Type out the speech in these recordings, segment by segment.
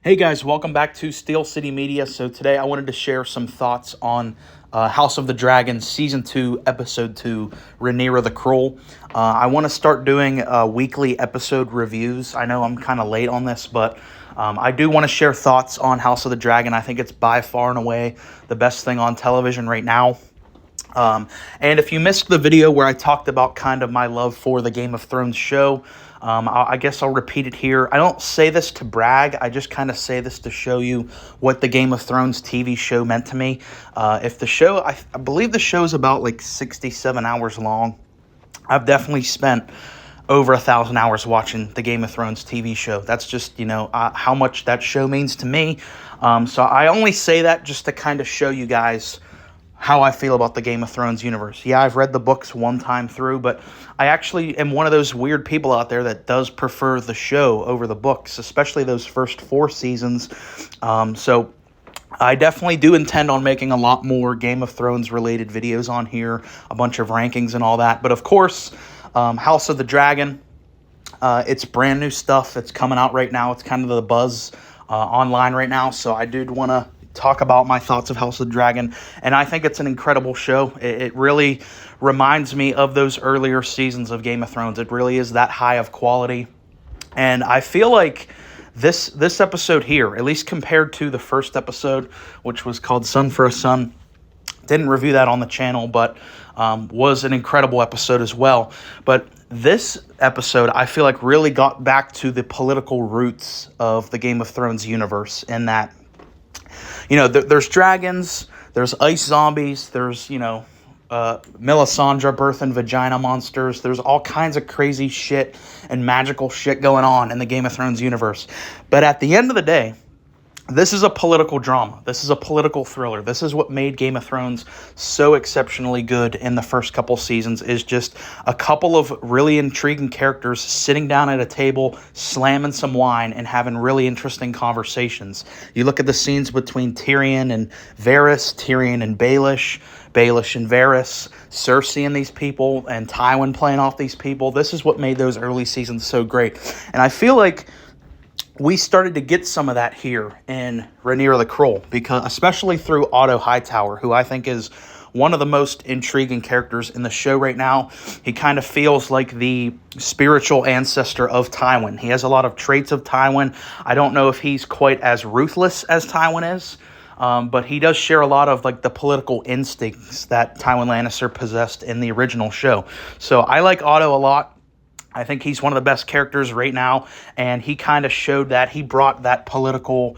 Hey guys, welcome back to Steel City Media. So today I wanted to share some thoughts on House of the Dragon Season 2, Episode 2, Rhaenyra the Cruel. I want to start doing weekly episode reviews. I know I'm kind of late on this, but I do want to share thoughts on House of the Dragon. I think it's by far and away the best thing on television right now. And if you missed the video where I talked about kind of my love for the Game of Thrones show, I guess I'll repeat it here. I don't say this to brag. I just kind of say this to show you what the Game of Thrones TV show meant to me. If the show, I believe the show is about like 67 hours long. I've definitely spent over 1,000 hours watching the Game of Thrones TV show. That's just, how much that show means to me. So I only say that just to kind of show you guys how I feel about the Game of Thrones universe. Yeah, I've read the books one time through, but I actually am one of those weird people out there that does prefer the show over the books, especially those first 4 seasons. So I definitely do intend on making a lot more Game of Thrones related videos on here, a bunch of rankings and all that. But of course, House of the Dragon, it's brand new stuff. It's coming out right now. It's kind of the buzz online right now. So I did want to talk about my thoughts of House of the Dragon, and I think it's an incredible show. It really reminds me of those earlier seasons of Game of Thrones. It really is that high of quality, and I feel like this episode here, at least compared to the first episode, which was called Son for a Son, didn't review that on the channel, but was an incredible episode as well. But this episode, I feel like, really got back to the political roots of the Game of Thrones universe, in that there's dragons, there's ice zombies, there's, Melisandre birth and vagina monsters. There's all kinds of crazy shit and magical shit going on in the Game of Thrones universe. But at the end of the day, this is a political drama. This is a political thriller. This is what made Game of Thrones so exceptionally good in the first couple seasons, is just a couple of really intriguing characters sitting down at a table, slamming some wine, and having really interesting conversations. You look at the scenes between Tyrion and Varys, Tyrion and Baelish, Baelish and Varys, Cersei and these people, and Tywin playing off these people. This is what made those early seasons so great. And I feel like we started to get some of that here in Rhaenyra the Cruel, because especially through Otto Hightower, who I think is one of the most intriguing characters in the show right now. He kind of feels like the spiritual ancestor of Tywin. He has a lot of traits of Tywin. I don't know if he's quite as ruthless as Tywin is, but he does share a lot of like the political instincts that Tywin Lannister possessed in the original show. So I like Otto a lot. I think he's one of the best characters right now, and he kind of showed that. He brought that political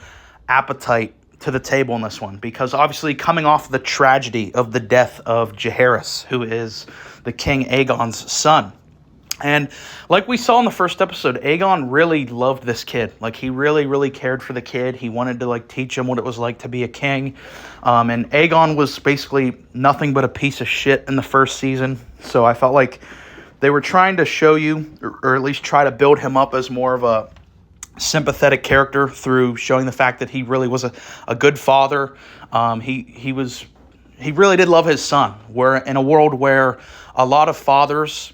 appetite to the table in this one, because obviously coming off the tragedy of the death of Jaehaerys, who is the King Aegon's son. And like we saw in the first episode, Aegon really loved this kid. Like, he really, really cared for the kid. He wanted to teach him what it was like to be a king. And Aegon was basically nothing but a piece of shit in the first season. So I felt like they were trying to show you, or at least try to build him up as more of a sympathetic character through showing the fact that he really was a good father. He really did love his son. We're in a world where a lot of fathers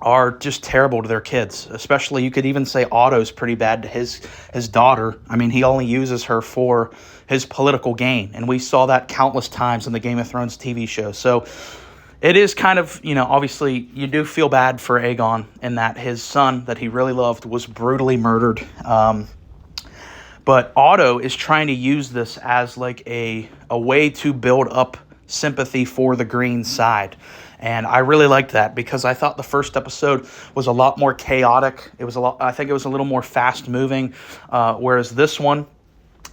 are just terrible to their kids. Especially, you could even say Otto's pretty bad to his daughter. I mean, he only uses her for his political gain, and we saw that countless times in the Game of Thrones TV show. So it is kind of, obviously you do feel bad for Aegon in that his son that he really loved was brutally murdered. But Otto is trying to use this as like a way to build up sympathy for the green side. And I really liked that, because I thought the first episode was a lot more chaotic. I think it was a little more fast moving. Whereas this one,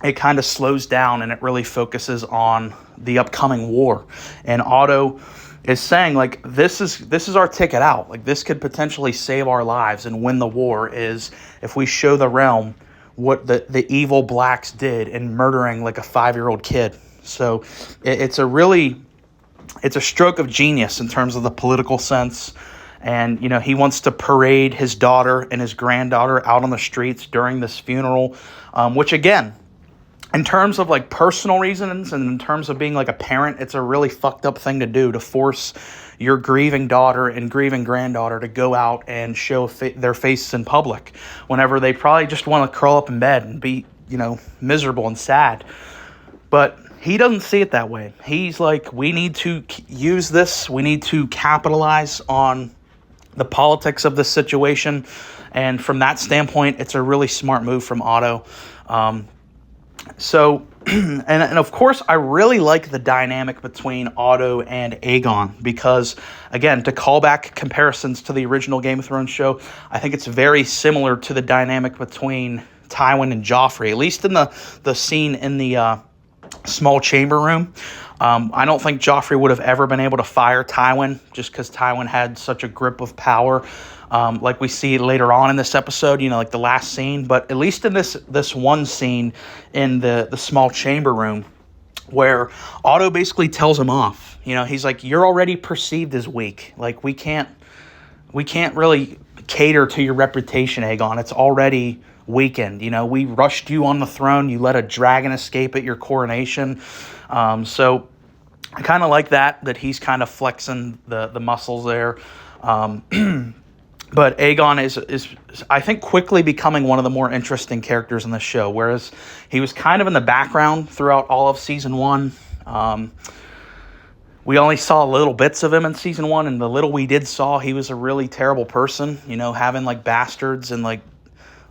it kind of slows down and it really focuses on the upcoming war. And Otto is saying, this is our ticket out. Like, this could potentially save our lives and win the war, is if we show the realm what the evil blacks did in murdering like a 5-year-old kid. So it's a stroke of genius in terms of the political sense. And, he wants to parade his daughter and his granddaughter out on the streets during this funeral, which, again, in terms of personal reasons and in terms of being a parent, it's a really fucked up thing to do, to force your grieving daughter and grieving granddaughter to go out and show their faces in public whenever they probably just want to curl up in bed and be miserable and sad. But he doesn't see it that way. He's like, we need to use this. We need to capitalize on the politics of this situation. And from that standpoint, it's a really smart move from Otto. And of course, I really like the dynamic between Otto and Aegon because, again, to call back comparisons to the original Game of Thrones show, I think it's very similar to the dynamic between Tywin and Joffrey, at least in the scene in the small chamber room. I don't think Joffrey would have ever been able to fire Tywin just because Tywin had such a grip of power, like we see later on in this episode, like the last scene. But at least in this one scene in the small chamber room where Otto basically tells him off. He's like, you're already perceived as weak. Like, we can't really cater to your reputation, Aegon. It's already weakened. We rushed you on the throne. You let a dragon escape at your coronation. So I kind of like that he's kind of flexing the muscles there. But Aegon is I think quickly becoming one of the more interesting characters in the show, whereas he was kind of in the background throughout all of season 1. We only saw little bits of him in season 1, and the little we did saw, he was a really terrible person, having like bastards and like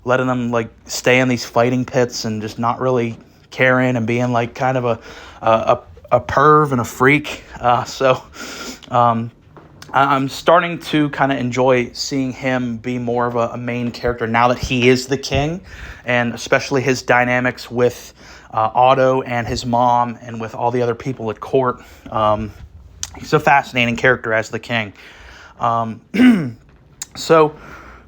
letting them like stay in these fighting pits and just not really caring and being like kind of a perv and a freak. I'm starting to kind of enjoy seeing him be more of a main character now that he is the king, and especially his dynamics with Otto and his mom and with all the other people at court. He's a fascinating character as the king. So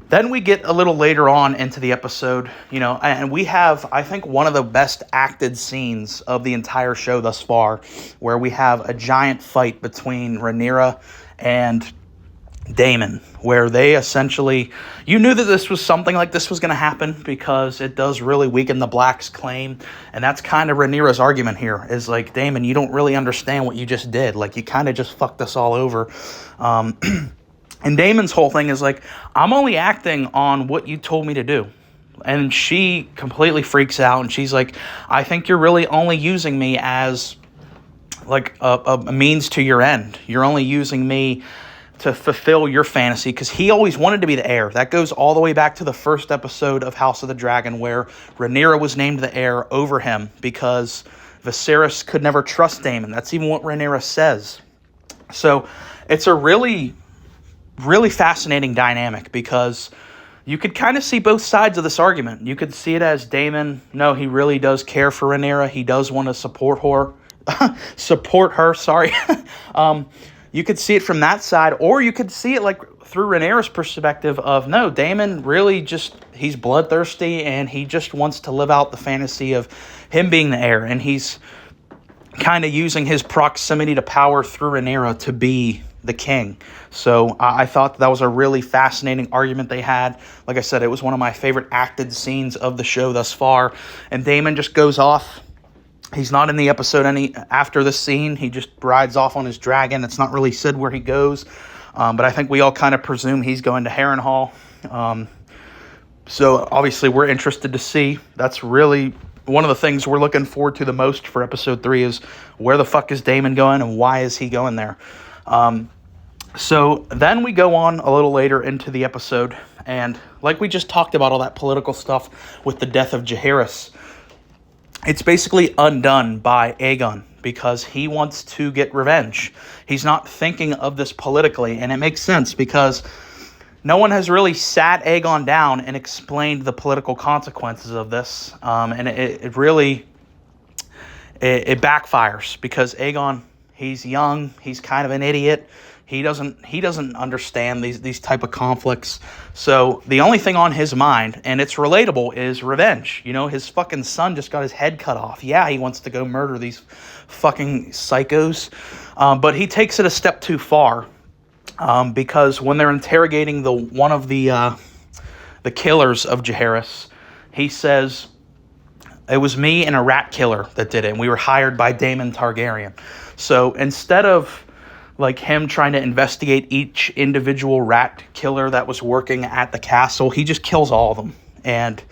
then we get a little later on into the episode, and we have, I think, one of the best acted scenes of the entire show thus far, where we have a giant fight between Rhaenyra and Daemon, where they essentially, you knew that this was something like this was going to happen because it does really weaken the Black's claim, and that's kind of Rhaenyra's argument here, is like, Daemon, you don't really understand what you just did, like, you kind of just fucked us all over. And Daemon's whole thing is like, I'm only acting on what you told me to do. And she completely freaks out, and she's like, I think you're really only using me as like a means to your end. You're only using me to fulfill your fantasy, because he always wanted to be the heir. That goes all the way back to the first episode of House of the Dragon, where Rhaenyra was named the heir over him because Viserys could never trust Daemon. That's even what Rhaenyra says. So it's a really fascinating dynamic, because you could kind of see both sides of this argument. You could see it as Daemon, no, he really does care for Rhaenyra. He does want to support her. You could see it from that side, or you could see it like through Rhaenyra's perspective of, no, Daemon really just, he's bloodthirsty and he just wants to live out the fantasy of him being the heir, and he's kind of using his proximity to power through Rhaenyra to be the king. So I thought that was a really fascinating argument they had. Like I said, it was one of my favorite acted scenes of the show thus far, and Daemon just goes off. He's not in the episode after this scene. He just rides off on his dragon. It's not really said where he goes, but I think we all kind of presume he's going to Harrenhal. So obviously we're interested to see. That's really one of the things we're looking forward to the most for episode 3 is where the fuck is Daemon going and why is he going there? So then we go on a little later into the episode, and like we just talked about all that political stuff with the death of Jaehaerys, it's basically undone by Aegon because he wants to get revenge. He's not thinking of this politically, and it makes sense because no one has really sat Aegon down and explained the political consequences of this, and it really backfires because Aegon, he's young, he's kind of an idiot. He doesn't understand these type of conflicts. So the only thing on his mind, and it's relatable, is revenge. His fucking son just got his head cut off. Yeah, he wants to go murder these fucking psychos. But he takes it a step too far. Because when they're interrogating one of the killers of Jaehaerys, he says, it was me and a rat killer that did it, and we were hired by Daemon Targaryen. So instead of like him trying to investigate each individual rat killer that was working at the castle, he just kills all of them and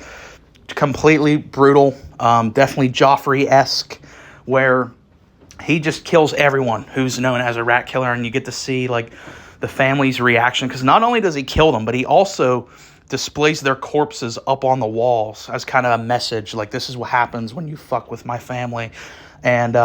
completely brutal, definitely Joffrey-esque, where he just kills everyone who's known as a rat killer, and you get to see like the family's reaction, because not only does he kill them, but he also displays their corpses up on the walls as kind of a message, like, this is what happens when you fuck with my family. And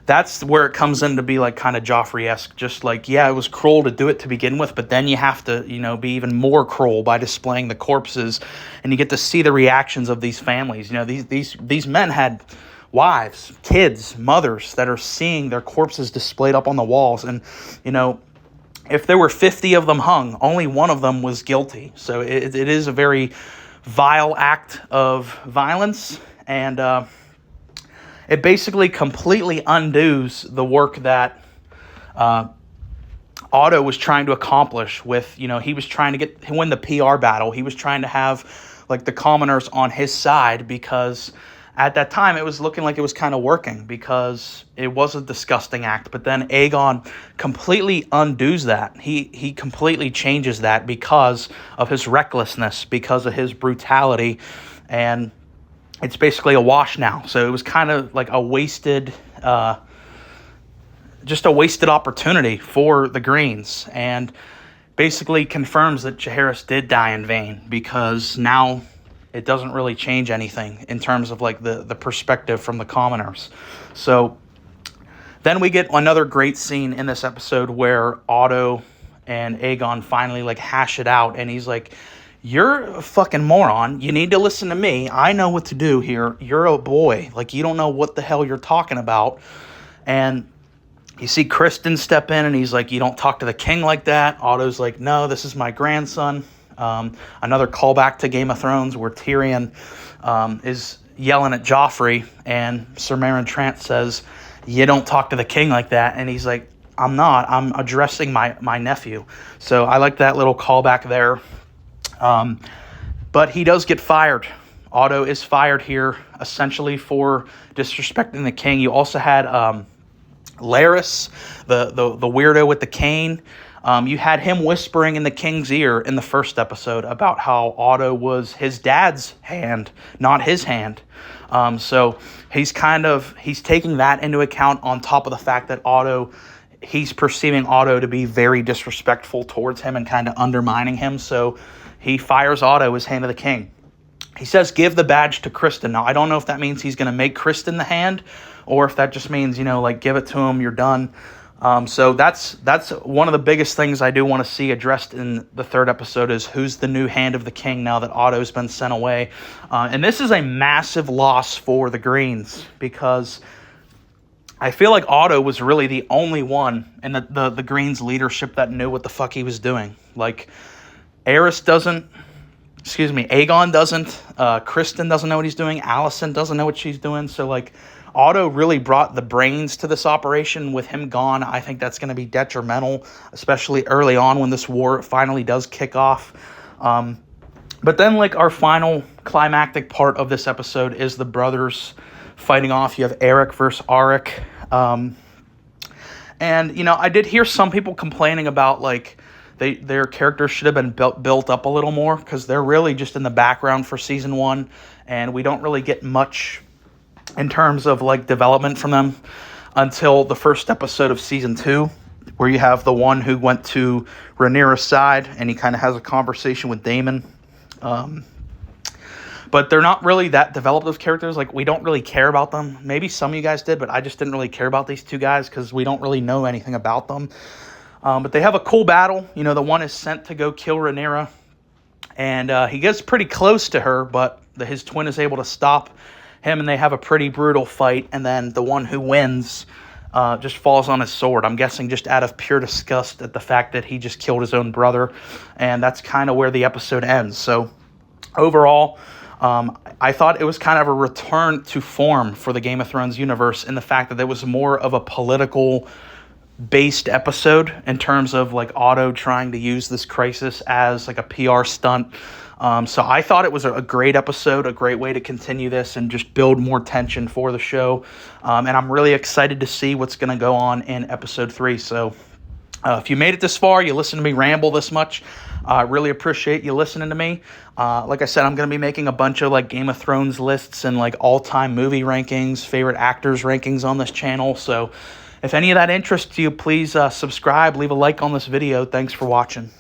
that's where it comes in to be like kind of Joffrey-esque, just like, yeah, it was cruel to do it to begin with, but then you have to, be even more cruel by displaying the corpses, and you get to see the reactions of these families. These men had wives, kids, mothers that are seeing their corpses displayed up on the walls, and if there were 50 of them hung, only one of them was guilty. So it is a very vile act of violence, and it basically completely undoes the work that Otto was trying to accomplish with, he was trying to win the PR battle. He was trying to have like the commoners on his side, because at that time it was looking like it was kind of working, because it was a disgusting act. But then Aegon completely undoes that. He completely changes that because of his recklessness, because of his brutality, and it's basically a wash now. So it was kind of like a wasted, just a wasted opportunity for the Greens, and basically confirms that Jaehaerys did die in vain, because now it doesn't really change anything in terms of like the perspective from the commoners. So then we get another great scene in this episode where Otto and Aegon finally like hash it out, and he's like, you're a fucking moron. You need to listen to me. I know what to do here. You're a boy. Like, you don't know what the hell you're talking about. And you see Kristen step in, and he's like, you don't talk to the king like that. Otto's like, no, this is my grandson. Another callback to Game of Thrones, where Tyrion is yelling at Joffrey, and Sir Meryn Trant says, you don't talk to the king like that. And he's like, I'm not. I'm addressing my nephew. So I like that little callback there. But he does get fired. Otto is fired here, essentially for disrespecting the king. You also had Larys, the weirdo with the cane. You had him whispering in the king's ear in the first episode about how Otto was his dad's hand, not his hand. So he's taking that into account, on top of the fact that he's perceiving Otto to be very disrespectful towards him and kind of undermining him. So he fires Otto as Hand of the King. He says, give the badge to Kristen. Now, I don't know if that means he's going to make Kristen the hand, or if that just means, like, give it to him, you're done. So that's one of the biggest things I do want to see addressed in the third episode, is who's the new Hand of the King now that Otto's been sent away. And this is a massive loss for the Greens, because I feel like Otto was really the only one in the Greens leadership that knew what the fuck he was doing. Like, Aegon doesn't, Kristen doesn't know what he's doing, Alicent doesn't know what she's doing. So, like, Otto really brought the brains to this operation. With him gone, I think that's going to be detrimental, especially early on when this war finally does kick off. But then, like, our final climactic part of this episode is the brothers fighting off. You have Eric versus Arik. And, I did hear some people complaining about, like, their characters should have been built up a little more, because they're really just in the background for season 1, and we don't really get much in terms of like development from them until the first episode of season 2, where you have the one who went to Rhaenyra's side, and he kind of has a conversation with Daemon. But they're not really that developed as characters. Like, we don't really care about them. Maybe some of you guys did, but I just didn't really care about these two guys because we don't really know anything about them. But they have a cool battle. The one is sent to go kill Rhaenyra, and he gets pretty close to her, but his twin is able to stop him, and they have a pretty brutal fight. And then the one who wins just falls on his sword. I'm guessing just out of pure disgust at the fact that he just killed his own brother. And that's kind of where the episode ends. So overall, I thought it was kind of a return to form for the Game of Thrones universe, in the fact that there was more of a political based episode in terms of like Otto trying to use this crisis as like a PR stunt. So I thought it was a great episode, a great way to continue this and just build more tension for the show. And I'm really excited to see what's going to go on in episode 3. So if you made it this far, you listened to me ramble this much, I really appreciate you listening to me. Like I said, I'm going to be making a bunch of like Game of Thrones lists and like all-time movie rankings, favorite actors rankings on this channel. So if any of that interests you, please subscribe, leave a like on this video. Thanks for watching.